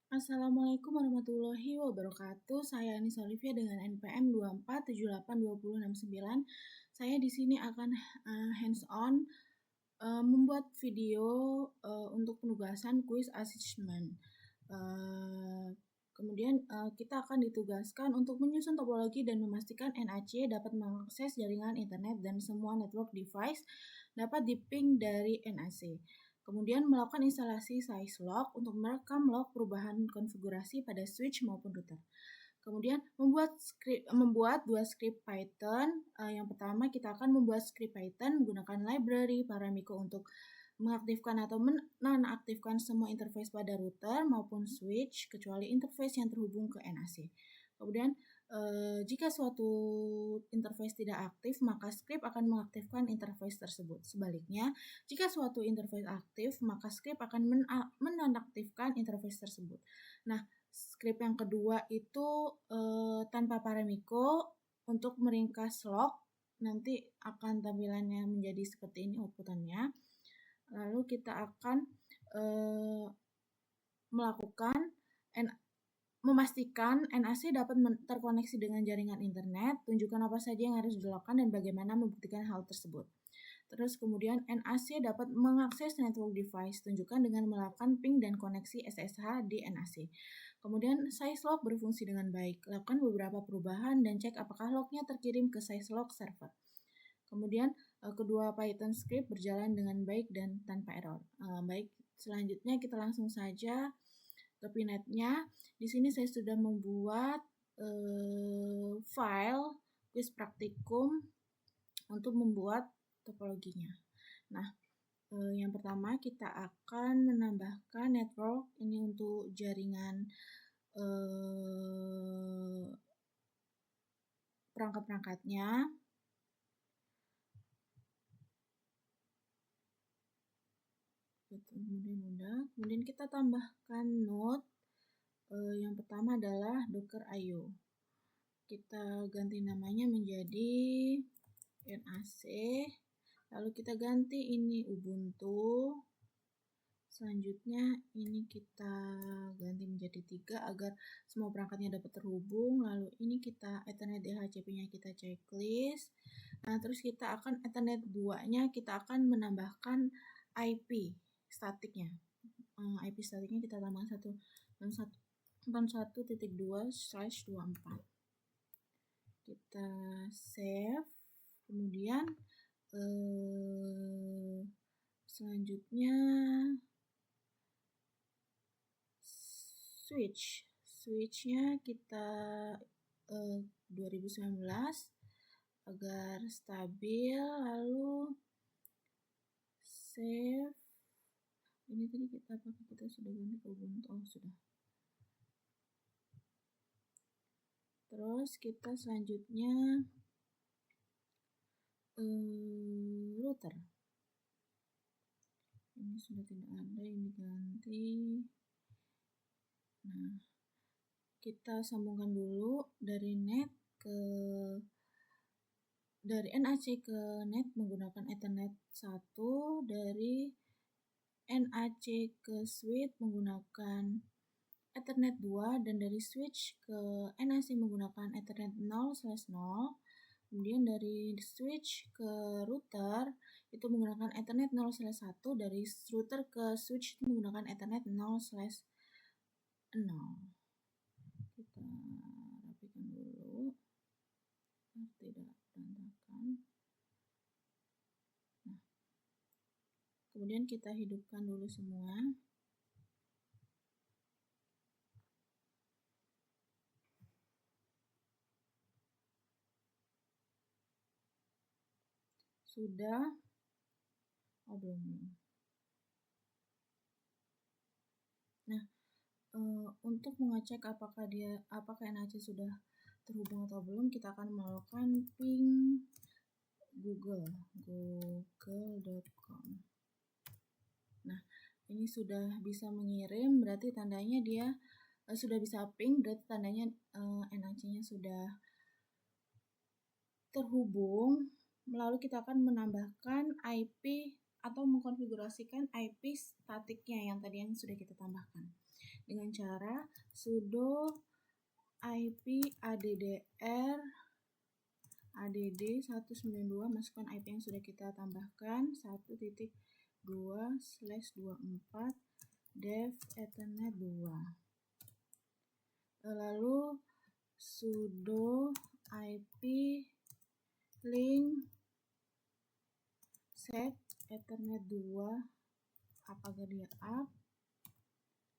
Assalamualaikum warahmatullahi wabarakatuh. Saya Anissa Olivia dengan NPM 24782069. Saya di sini akan hands on membuat video untuk penugasan quiz assessment. Kemudian kita akan ditugaskan untuk menyusun topologi dan memastikan NAC dapat mengakses jaringan internet dan semua network device dapat diping dari NAC. Kemudian melakukan instalasi Syslog untuk merekam log perubahan konfigurasi pada switch maupun router. Kemudian membuat dua script Python. Yang pertama kita akan membuat script Python menggunakan library Paramiko untuk mengaktifkan atau menonaktifkan semua interface pada router maupun switch kecuali interface yang terhubung ke NAC. Kemudian jika suatu interface tidak aktif, maka script akan mengaktifkan interface tersebut. Sebaliknya, jika suatu interface aktif, maka script akan menonaktifkan interface tersebut. Nah, script yang kedua itu tanpa Paramiko untuk meringkas log, nanti akan tampilannya menjadi seperti ini outputannya. Lalu kita akan memastikan NAC dapat terkoneksi dengan jaringan internet, tunjukkan apa saja yang harus dilakukan dan bagaimana membuktikan hal tersebut. Terus kemudian NAC dapat mengakses network device, tunjukkan dengan melakukan ping dan koneksi SSH di NAC. Kemudian Syslog berfungsi dengan baik, lakukan beberapa perubahan dan cek apakah lognya terkirim ke Syslog server. Kemudian kedua Python script berjalan dengan baik dan tanpa error. Baik, selanjutnya kita langsung saja ke pinetnya. Di sini saya sudah membuat file quiz praktikum untuk membuat topologinya. Nah, yang pertama kita akan menambahkan network ini untuk jaringan perangkat-perangkatnya. Kemudian kita tambahkan node. Yang pertama adalah Docker IO. Kita ganti namanya menjadi NAC. Lalu kita ganti ini Ubuntu. Selanjutnya ini kita ganti menjadi 3 agar semua perangkatnya dapat terhubung. Lalu ini kita Ethernet DHCP-nya kita checklist. Nah, terus kita akan Ethernet 2-nya kita akan menambahkan IP statiknya. IP statiknya kita tambahkan 1.1.2/24. Kita save. Kemudian selanjutnya switchnya kita 2019 agar stabil. Lalu save. Ini tadi kita sudah ganti ke Ubuntu. Sudah. Terus kita selanjutnya router. Ini sudah tidak ada, ini ganti. Nah, kita sambungkan dulu dari NAC ke net menggunakan Ethernet 1, dari NAC ke switch menggunakan Ethernet 2, dan dari switch ke NAC menggunakan Ethernet 0/0. Kemudian dari switch ke router itu menggunakan Ethernet 0/1, dari router ke switch itu menggunakan Ethernet 0/0. Kita rapikan dulu agar tidak berantakan. Nah, kemudian kita hidupkan dulu semua. Sudah? Oh, belum. Nah, untuk mengecek apakah NAC sudah terhubung atau belum, kita akan melakukan ping google.com. Nah, ini sudah bisa mengirim, berarti tandanya dia sudah bisa ping, berarti tandanya NAC-nya sudah terhubung. Lalu kita akan menambahkan IP atau mengkonfigurasikan IP statiknya yang tadi sudah kita tambahkan. dengan cara sudo IP addr add 192, masukkan IP yang sudah kita tambahkan 1.2/24 dev ethernet 2. Lalu sudo IP link set ethernet 2 apakah dia up.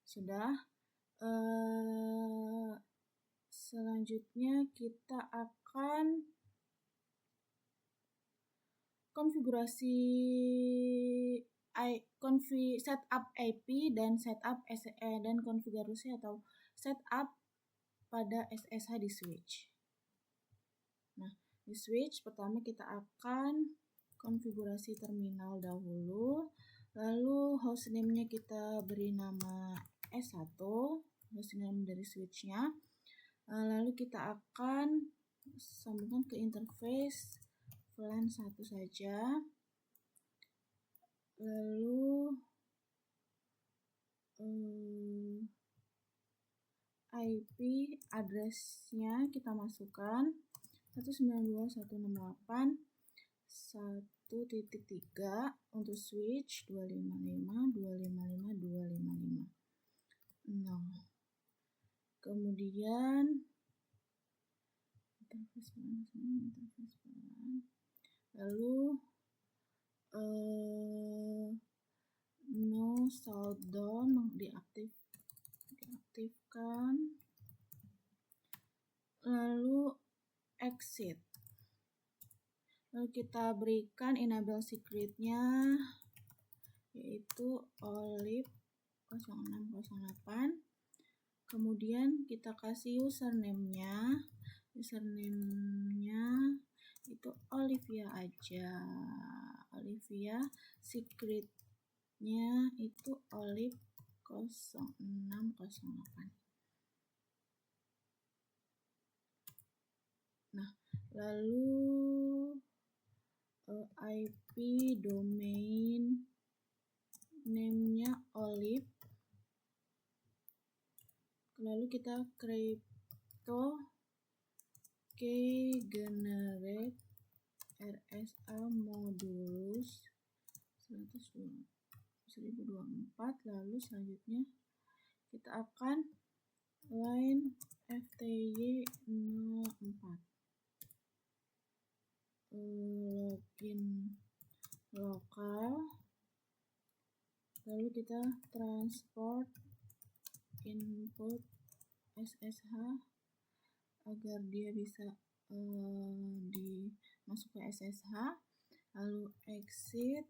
Sudah. Selanjutnya kita akan konfigurasi setup IP dan setup dan konfigurasi atau setup pada SSH di switch. Nah, di switch pertama kita akan konfigurasi terminal dahulu, lalu hostname-nya kita beri nama S1, hostname dari switch-nya. Lalu kita akan sambungkan ke interface VLAN 1 saja. Lalu IP address-nya kita masukkan 192.168.1.3 untuk switch 255.255.255. Nah, kemudian interface VLAN, lalu no shutdown diaktifkan, lalu exit, lalu kita berikan enable secret-nya yaitu olive 0608. Kemudian kita kasih username-nya itu Olivia aja. Olivia, secret-nya itu olive 0608. Nah, lalu IP domain name-nya olive. Lalu kita crypto generate RSA modulus 1024. Lalu selanjutnya kita akan line FTY 04 login lokal, lalu kita transport input SSH agar dia bisa dimasuk ke SSH, lalu exit,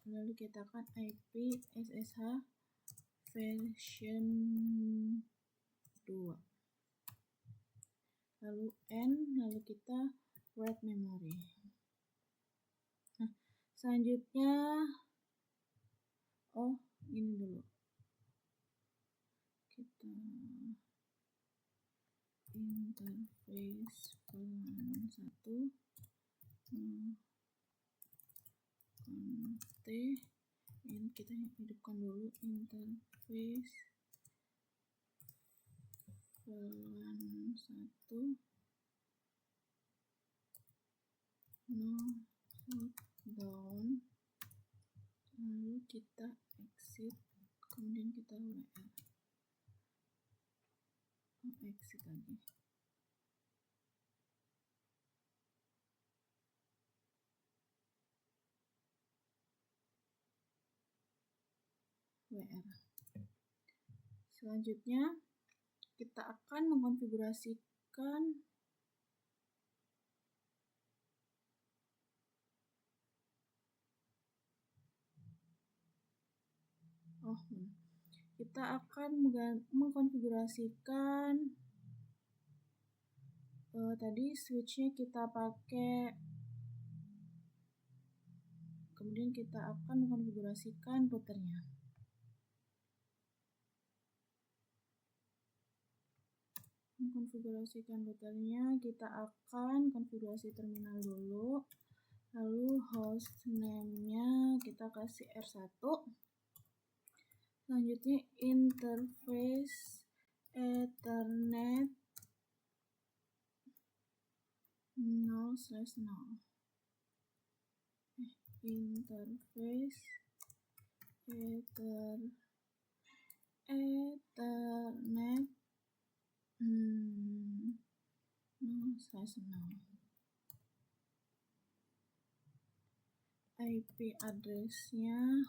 lalu kita akan IP SSH version 2, lalu N, lalu kita write memory. Nah, selanjutnya ini dulu kita interface VLAN 1 ini kita hidupkan dulu interface VLAN 1 no shutdown, lalu kita exit, kemudian kita exit lagi. Selanjutnya kita akan mengkonfigurasikan mengkonfigurasikan tadi switchnya kita pakai, kemudian kita akan mengkonfigurasikan routernya. Kita akan konfigurasi terminal dulu, lalu hostname-nya kita kasih R1, Selanjutnya interface Ethernet 0/0. Interface Ethernet 0/0. IP address-nya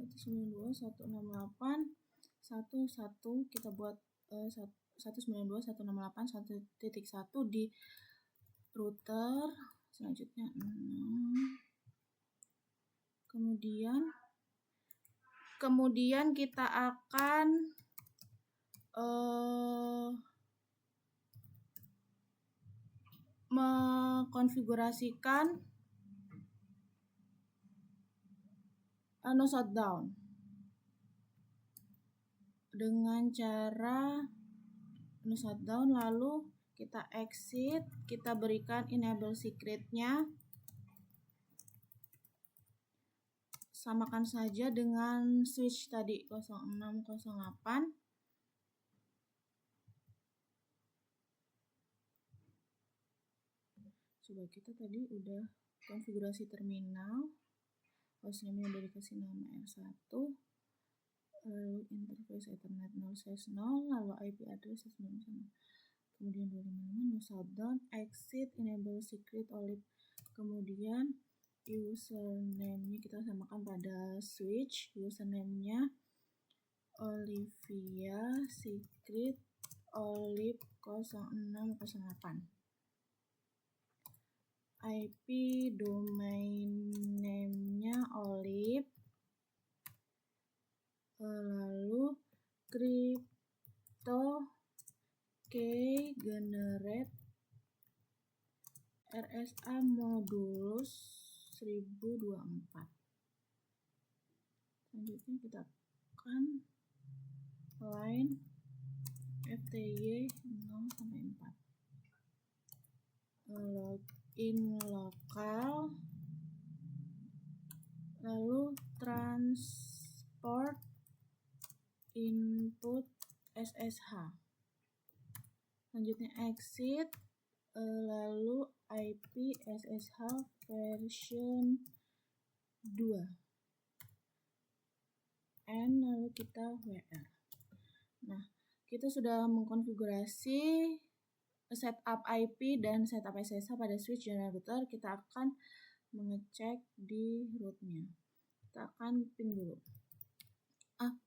192.168.1.1, kita buat 192.168.1.1 di router. Selanjutnya 6. Kemudian kita akan mengkonfigurasikan no shutdown dengan cara no shutdown, lalu kita exit, kita berikan enable secret-nya, samakan saja dengan switch tadi 0608. Coba kita tadi udah konfigurasi terminal, hostname-nya udah dikasih nama R1, lalu interface Ethernet 0/0, lalu IP address 192, kemudian 255, no shutdown, exit, enable secret, OLIP, kemudian username-nya kita samakan pada switch, username-nya Olivia, secret, OLIP 0608. IP domain name-nya OLIP, lalu crypto key generate RSA modulus 1024. Selanjutnya kita akan line FTY 0-4. Login lokal, lalu transport input SSH. Selanjutnya exit, lalu IP SSH version 2 and lalu kita WR. Nah, kita sudah mengkonfigurasi setup IP dan setup SSH pada switch dan router. Kita akan mengecek di rootnya. Kita akan ping dulu.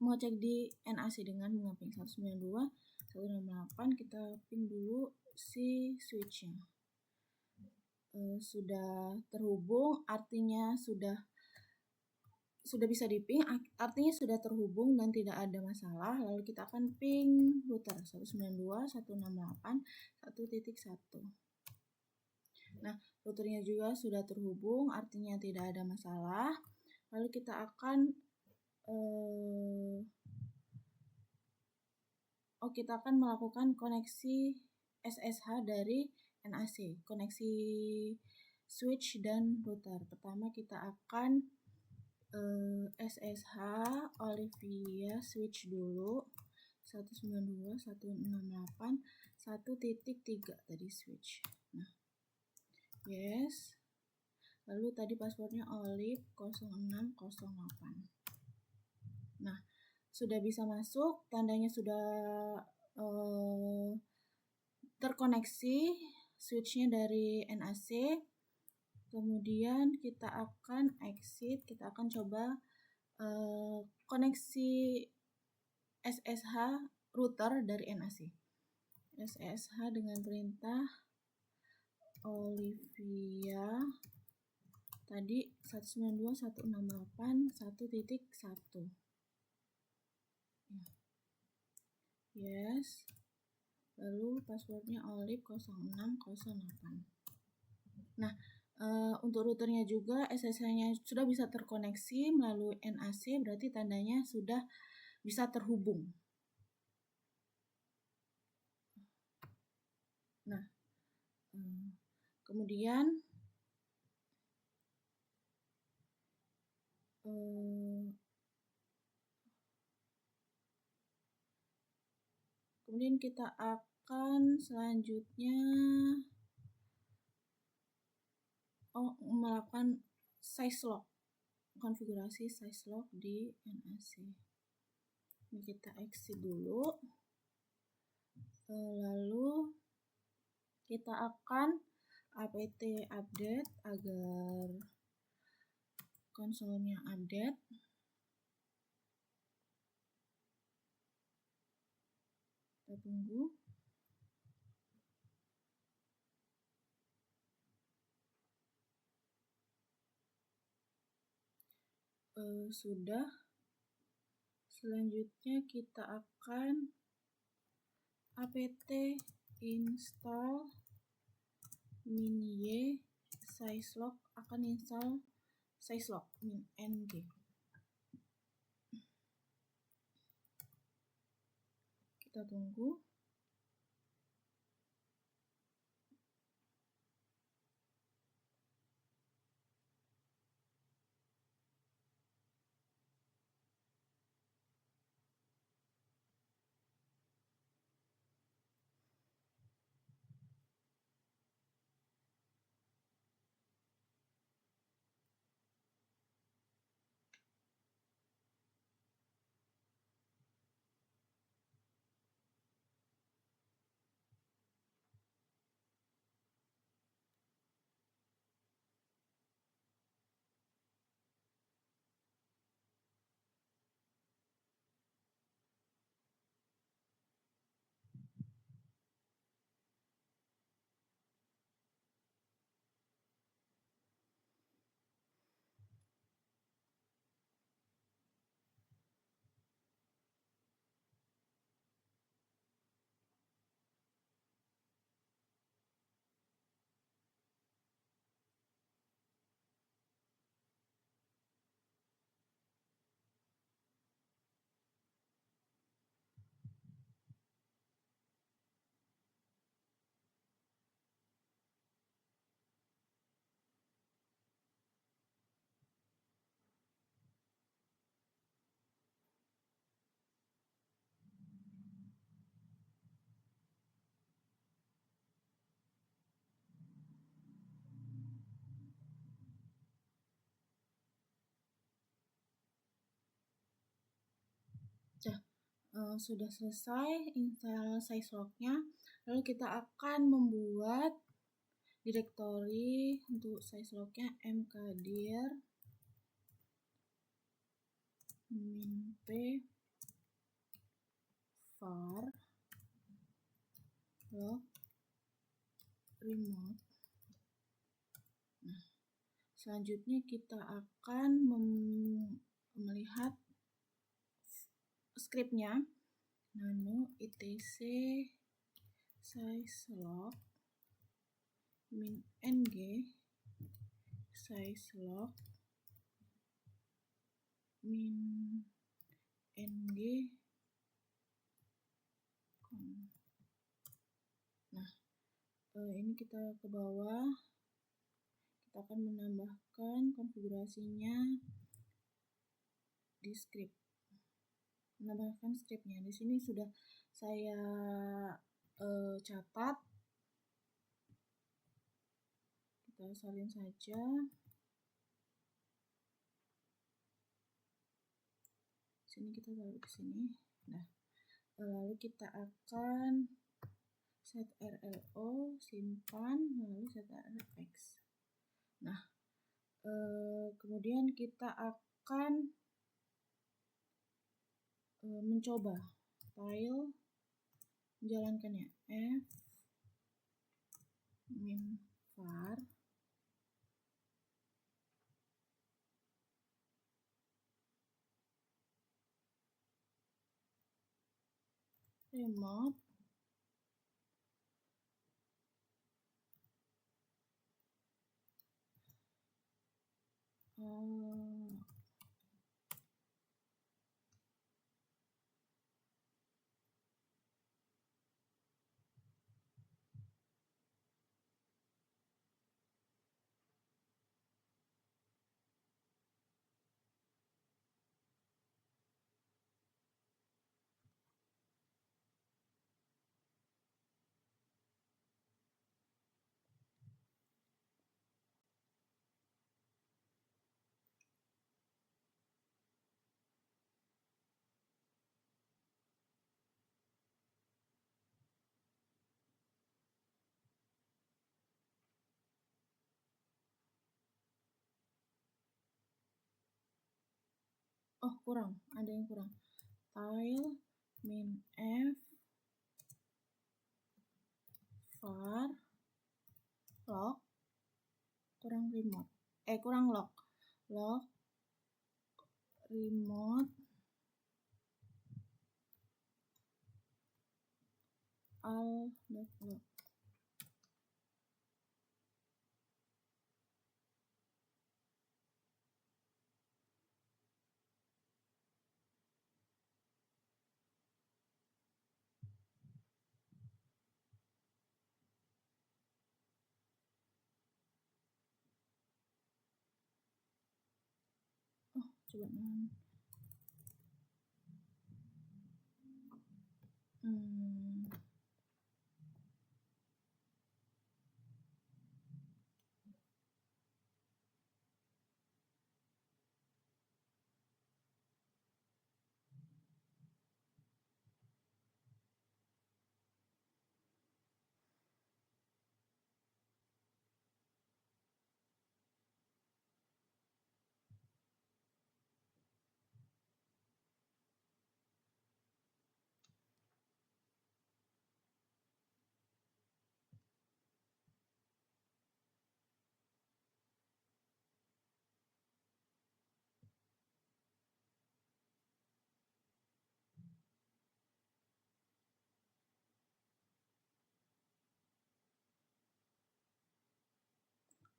Mengecek di NAC dengan mengeping 192.168. Kita ping dulu si switchnya. Sudah terhubung, artinya sudah bisa diping, artinya sudah terhubung dan tidak ada masalah. Lalu kita akan ping router 192.168.1.1. Nah, routernya juga sudah terhubung, artinya tidak ada masalah. Lalu kita akan melakukan koneksi SSH dari NAC, koneksi switch dan router. Pertama kita akan SSH Olivia switch dulu 192.168.1.3 tadi switch. Nah, yes. Lalu tadi passwordnya Olive 0608. Nah, sudah bisa masuk, tandanya sudah terkoneksi switchnya dari NAC. Kemudian kita akan exit, kita akan coba koneksi SSH router dari NAC. SSH dengan perintah Olivia tadi 192.168.1.1. Yes. Lalu passwordnya Olive 0608. Nah, untuk routernya juga SSH-nya sudah bisa terkoneksi melalui NAC, berarti tandanya sudah bisa terhubung. Nah, kemudian Kemudian kita akan selanjutnya melakukan size lock, konfigurasi size lock di NAC. Ini kita exit dulu, lalu kita akan apt update agar konsolnya update. Kita tunggu. Sudah. Selanjutnya kita akan apt install min-y sizelock, akan install sizelock min-ng. Kita tunggu. Sudah selesai install sizelock-nya. Lalu kita akan membuat direktori untuk sizelock-nya mkdir min-p var log remote. Nah, selanjutnya kita akan melihat scriptnya nano etc sizelock min-ng sizelock min-ng. Nah, ini kita ke bawah, kita akan menambahkan konfigurasinya di script. Menambahkan scriptnya di sini sudah saya catat. Kita salin saja. Sini kita taruh ke sini. Nah, lalu kita akan set rlo, simpan, lalu set rx. Nah, kemudian kita akan mencoba file menjalankannya f min var remote Oh, kurang, ada yang kurang. Tile min f var log kurang remote. Kurang log. Log remote al.log.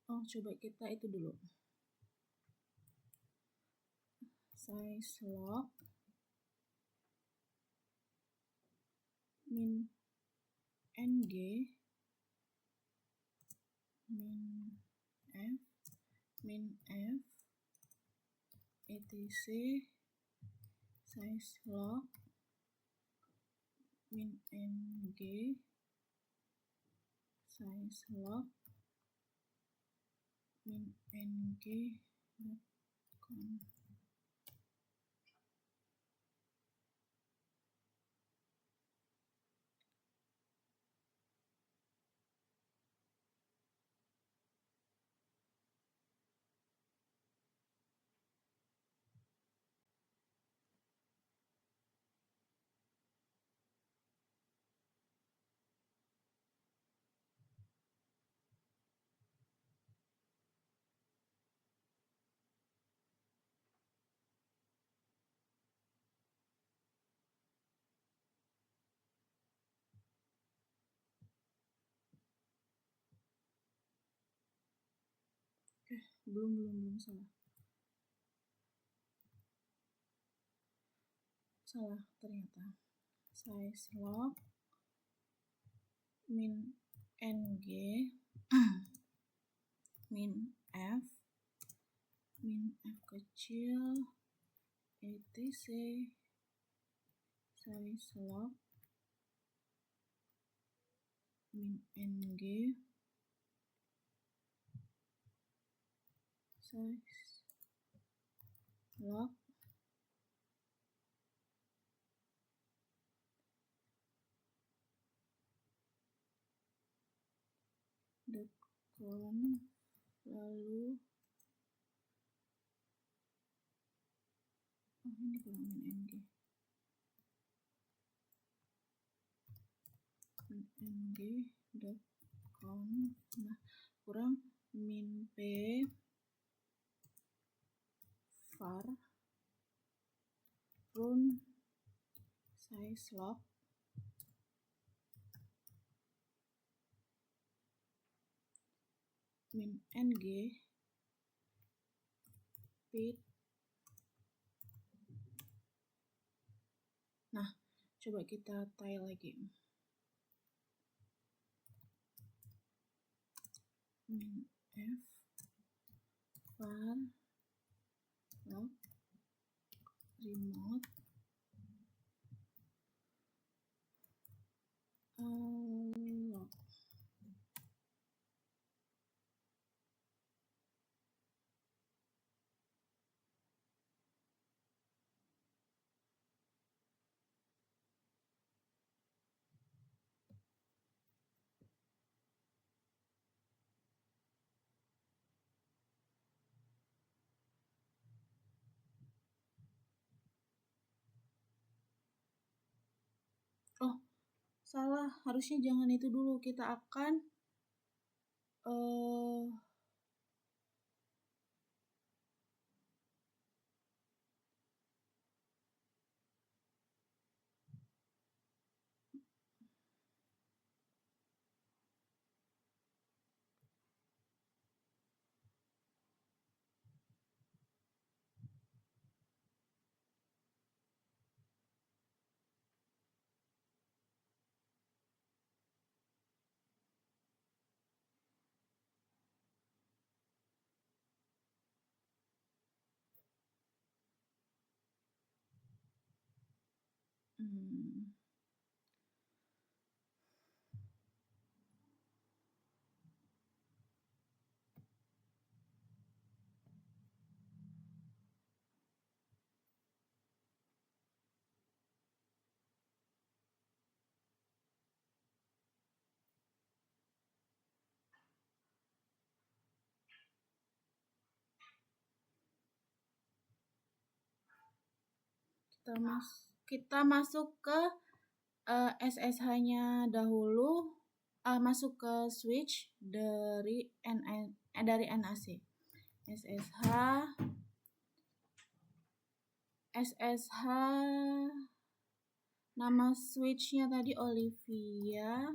Oh, coba coba kita itu dulu. Size log min ng min f etc size log min ng size log min ng.com. Belum salah ternyata. Size log min ng min f kecil etc size log min ng size log .com lalu ini kurang min ng.com. Nah, kurang min p var run size log min ng pit. Nah, coba kita tile lagi. Min f var log remote log. salah, harusnya jangan itu dulu. Kita akan kita masuk ke SSH-nya dahulu, masuk ke switch dari NAC. SSH nama switch-nya tadi Olivia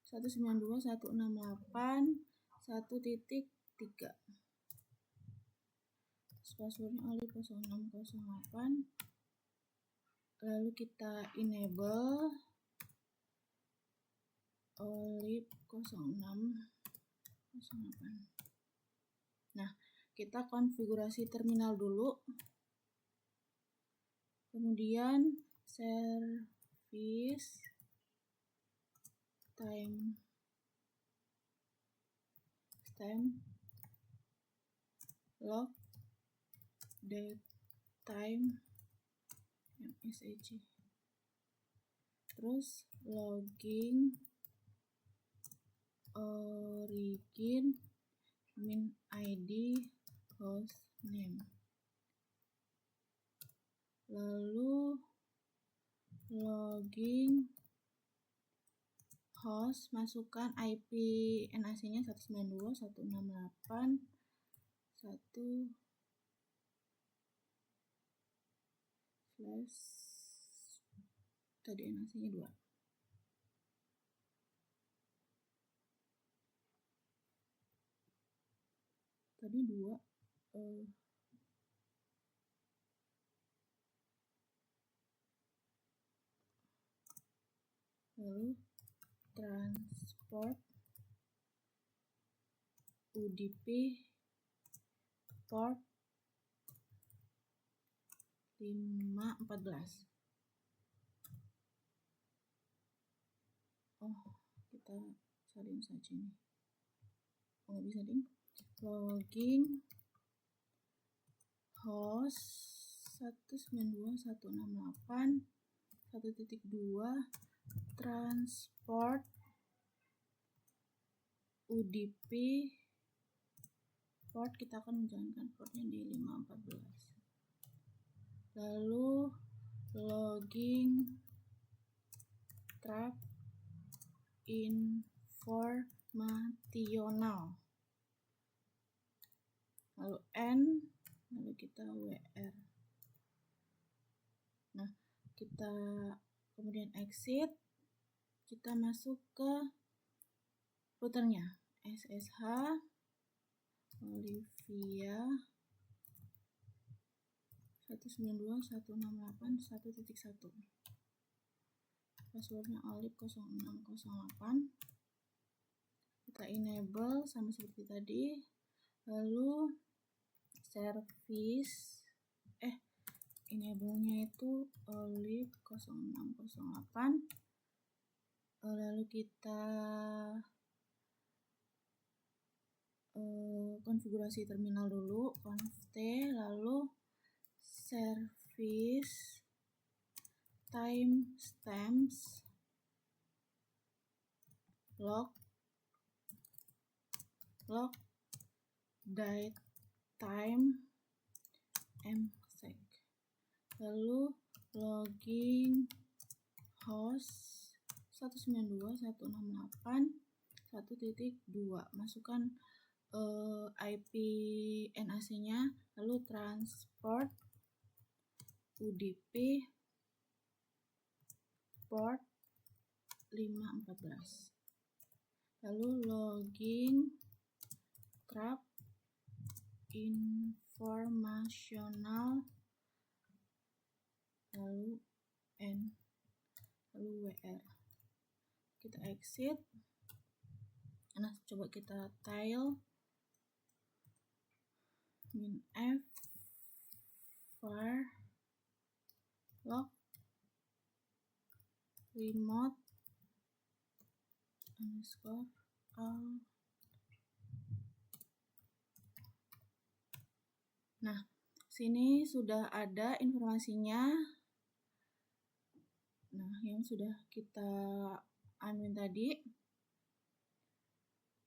192.168.1.3. Passwordnya Olivia 0608. Lalu kita enable Olivia 0608. Nah, kita konfigurasi terminal dulu. Kemudian service time log date time msg, terus logging origin min id host name, lalu logging host, masukkan IP NAC nya 192.168.1 tadi NAC nya 2. Tadi 2 lalu transport UDP port 514. Kita salin saja nih. Nggak bisa ding. Logging host 192.168.1.2 transport UDP port, kita akan menjalankan portnya di 514. Lalu logging track informational, lalu N, lalu kita WR. Nah, kita kemudian exit, kita masuk ke routernya SSH Olivia 192.168.1.1. Passwordnya Olivia 0608. Kita enable sama seperti tadi. Lalu service enable-nya itu Olivia 0608. Lalu kita konfigurasi terminal dulu, conft, lalu service timestamps log date time mseg, lalu logging host 192.168.1.2. Masukkan IP NAC-nya, lalu transport UDP port 514. Lalu login trap informasional, lalu N, lalu WR. Kita exit. Nah, coba kita tile min F var log remote underscore all. Nah, sini sudah ada informasinya. Nah, yang sudah kita admin tadi.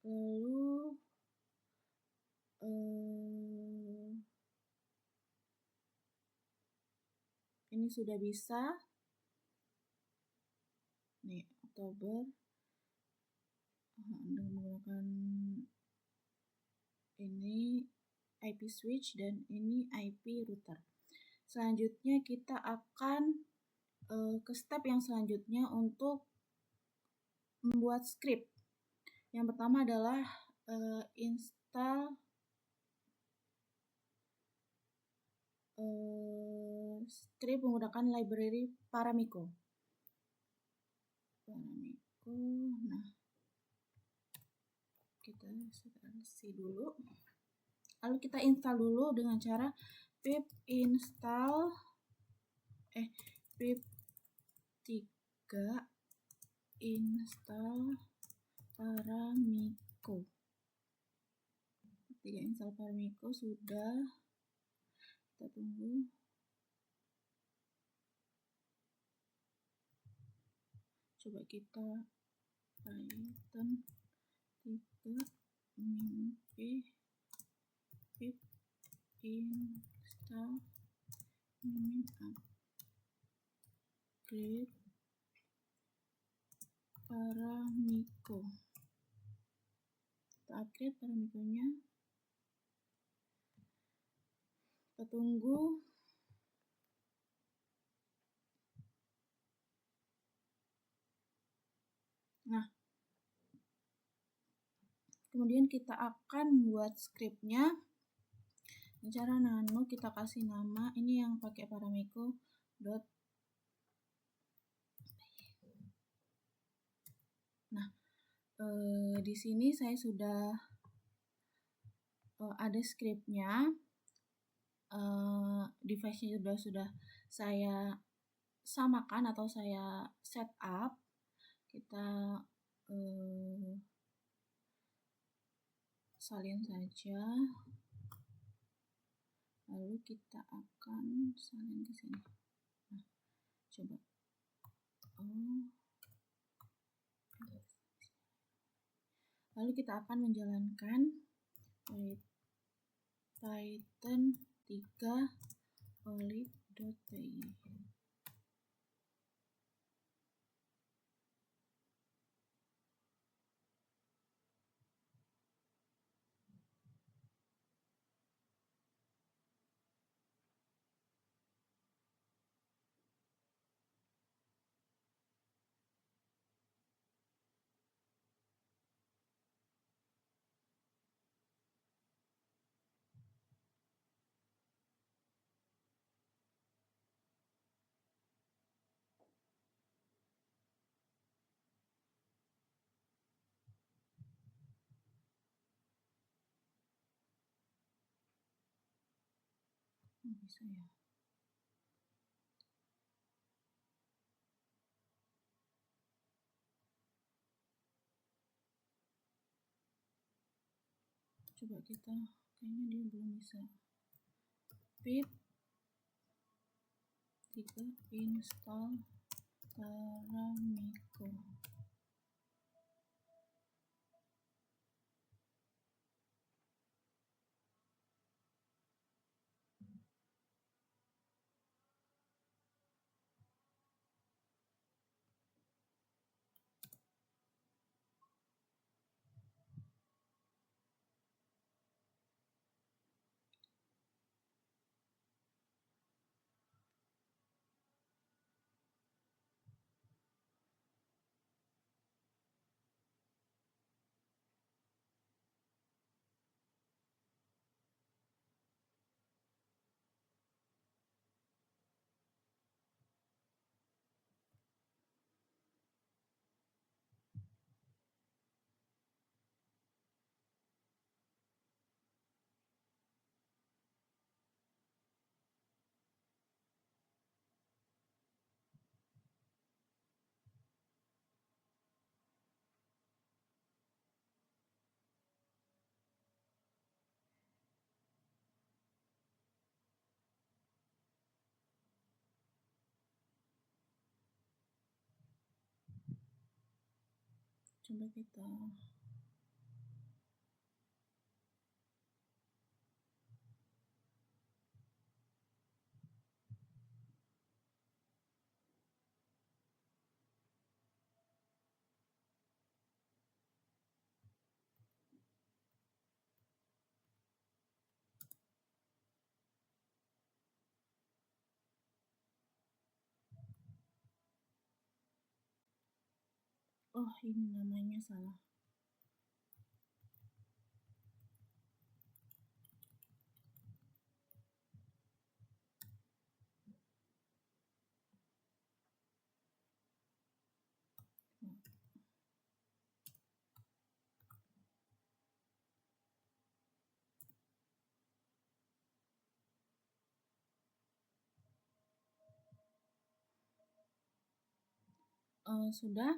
Lalu ini sudah bisa. Nih, Oktober dengan menggunakan ini IP switch dan ini IP router. Selanjutnya kita akan ke step yang selanjutnya untuk membuat script. Yang pertama adalah install script menggunakan library Paramiko. Nah, kita seleksi dulu. Lalu kita install dulu dengan cara pip install pip 3 install Paramiko. 3 install Paramiko sudah. Kita tunggu. Coba kita Python 3 min pip install min upgrade Paramiko. Kita upgrade Paramikonya. Kita tunggu. Nah, kemudian kita akan membuat scriptnya. Cara nano kita kasih nama, ini yang pakai Paramiko dot. Nah, di sini saya sudah ada scriptnya. Device-nya sudah saya samakan atau saya set up. Kita salin saja, lalu kita akan salin ke sini. Nah, coba lalu kita akan menjalankan Python 3 olip.py. Bisa ya. Coba kita, kayaknya dia belum bisa. Pip 3 install Paramiko. Coba kita ini namanya salah. Sudah,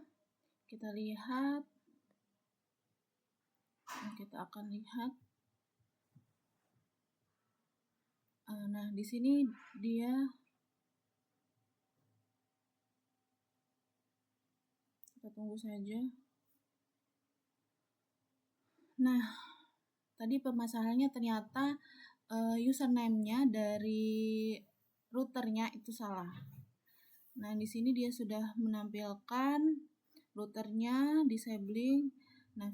kita lihat. Kita akan lihat. Nah, di sini dia kita tunggu saja. Nah, tadi permasalahannya ternyata username-nya dari routernya itu salah. Nah, di sini dia sudah menampilkan routernya disabling, nah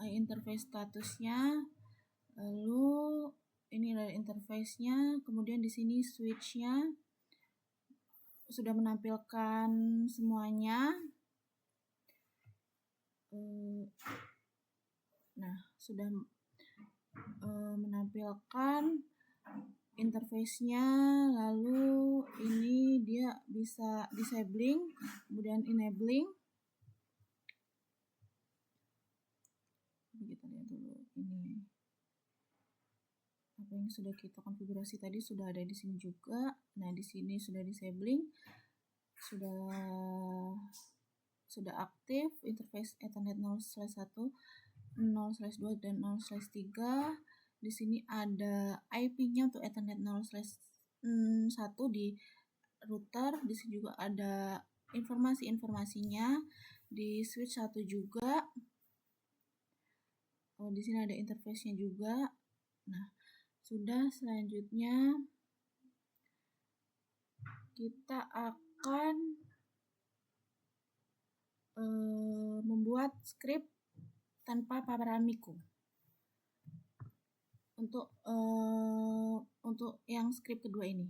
interface statusnya, lalu ini dari interface-nya, kemudian di sini switch-nya sudah menampilkan semuanya. Nah, sudah menampilkan interface-nya, lalu ini dia bisa disabling, kemudian enabling. Kita lihat dulu ini apa yang sudah kita konfigurasi tadi sudah ada di sini juga. Nah, di sini sudah disabling, sudah aktif interface Ethernet 0/1, 0/2 dan 0/3. Di sini ada IP-nya untuk Ethernet 0/1 di router. Di sini juga ada informasinya di switch 1 juga. Di sini ada interface-nya juga. Nah, sudah, selanjutnya kita akan membuat script tanpa pamramiku. Untuk yang script kedua ini.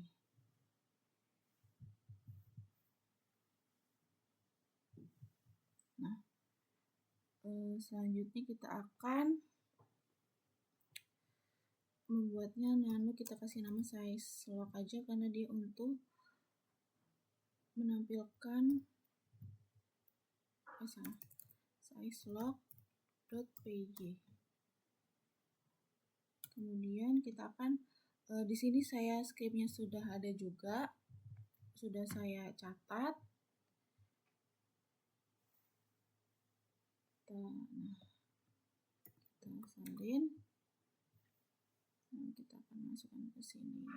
Nah, selanjutnya kita akan membuatnya, lalu kita kasih nama size log aja karena dia untuk menampilkan size log.py. Kemudian kita akan di sini saya scriptnya sudah ada juga, sudah saya catat. Kita salin. Nah, kita akan masukkan ke sini,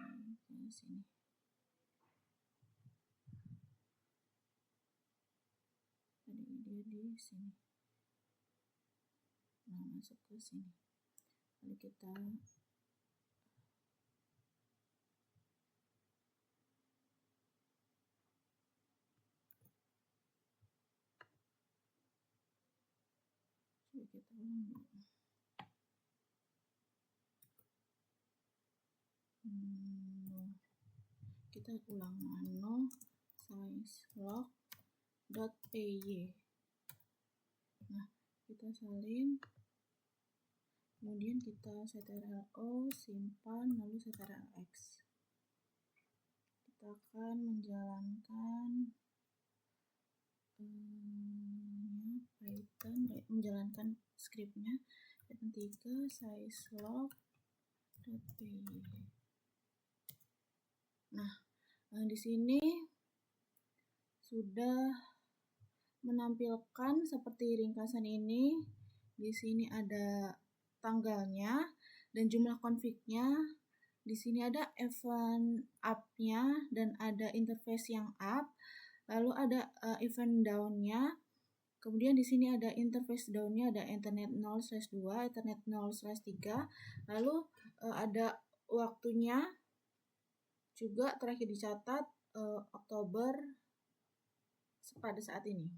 Tadi dia di sini. Nah, masuk ke sini. Lalu kita ulang dulu. Kita ulang nano size log.py. Nah, kita salin, kemudian kita ctrl-o, simpan, lalu ctrl-x. Kita akan menjalankan menjalankan scriptnya. Python 3 size log.py. Nah, di sini sudah menampilkan seperti ringkasan ini. Di sini ada tanggalnya dan jumlah config-nya. Di sini ada event up-nya dan ada interface yang up. Lalu ada event down-nya. Kemudian di sini ada interface down-nya, ada Ethernet 0/2, Ethernet 0/3, lalu ada waktunya juga terakhir dicatat Oktober pada saat ini.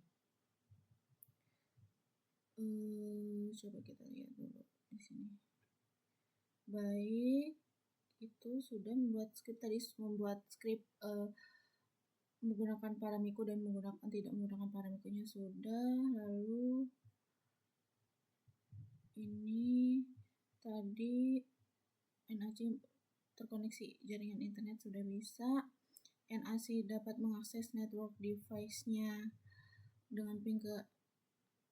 Coba kita lihat dulu di sini. Baik, itu sudah membuat script menggunakan Paramiko dan tidak menggunakan Paramikonya sudah. Lalu ini tadi NAC terkoneksi jaringan internet sudah bisa. NAC dapat mengakses network device-nya dengan ping ke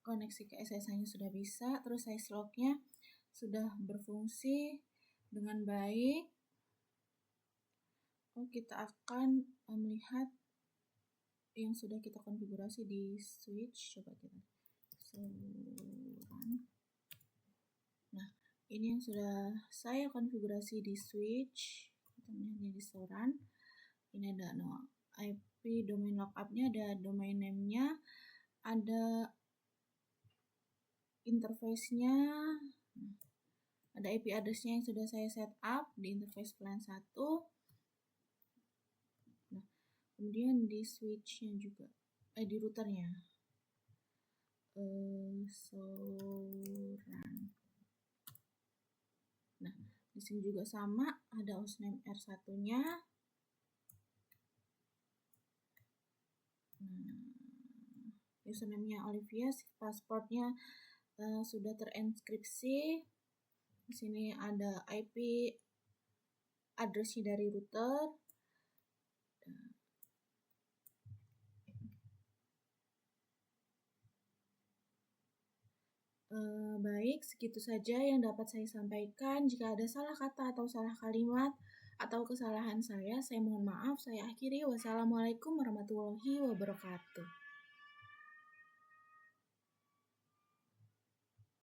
koneksi ke SSH-nya sudah bisa. Terus size log-nya sudah berfungsi dengan baik. Kita akan melihat yang sudah kita konfigurasi di switch. Coba kita run. Nah, ini yang sudah saya konfigurasi di switch. Kita melihatnya di run. Ini ada IP domain lookup-nya, ada domain name-nya, ada interface-nya, ada IP address-nya yang sudah saya set up di interface plan 1. Nah, kemudian di switch-nya juga, di routernya. Run. Nah, di sini juga sama, ada hostname R1-nya. Username-nya Olivia, pasportnya sudah terenkripsi. Di sini ada IP address-nya dari router. Baik, segitu saja yang dapat saya sampaikan. Jika ada salah kata atau salah kalimat atau kesalahan saya mohon maaf. Saya akhiri. Wassalamualaikum warahmatullahi wabarakatuh.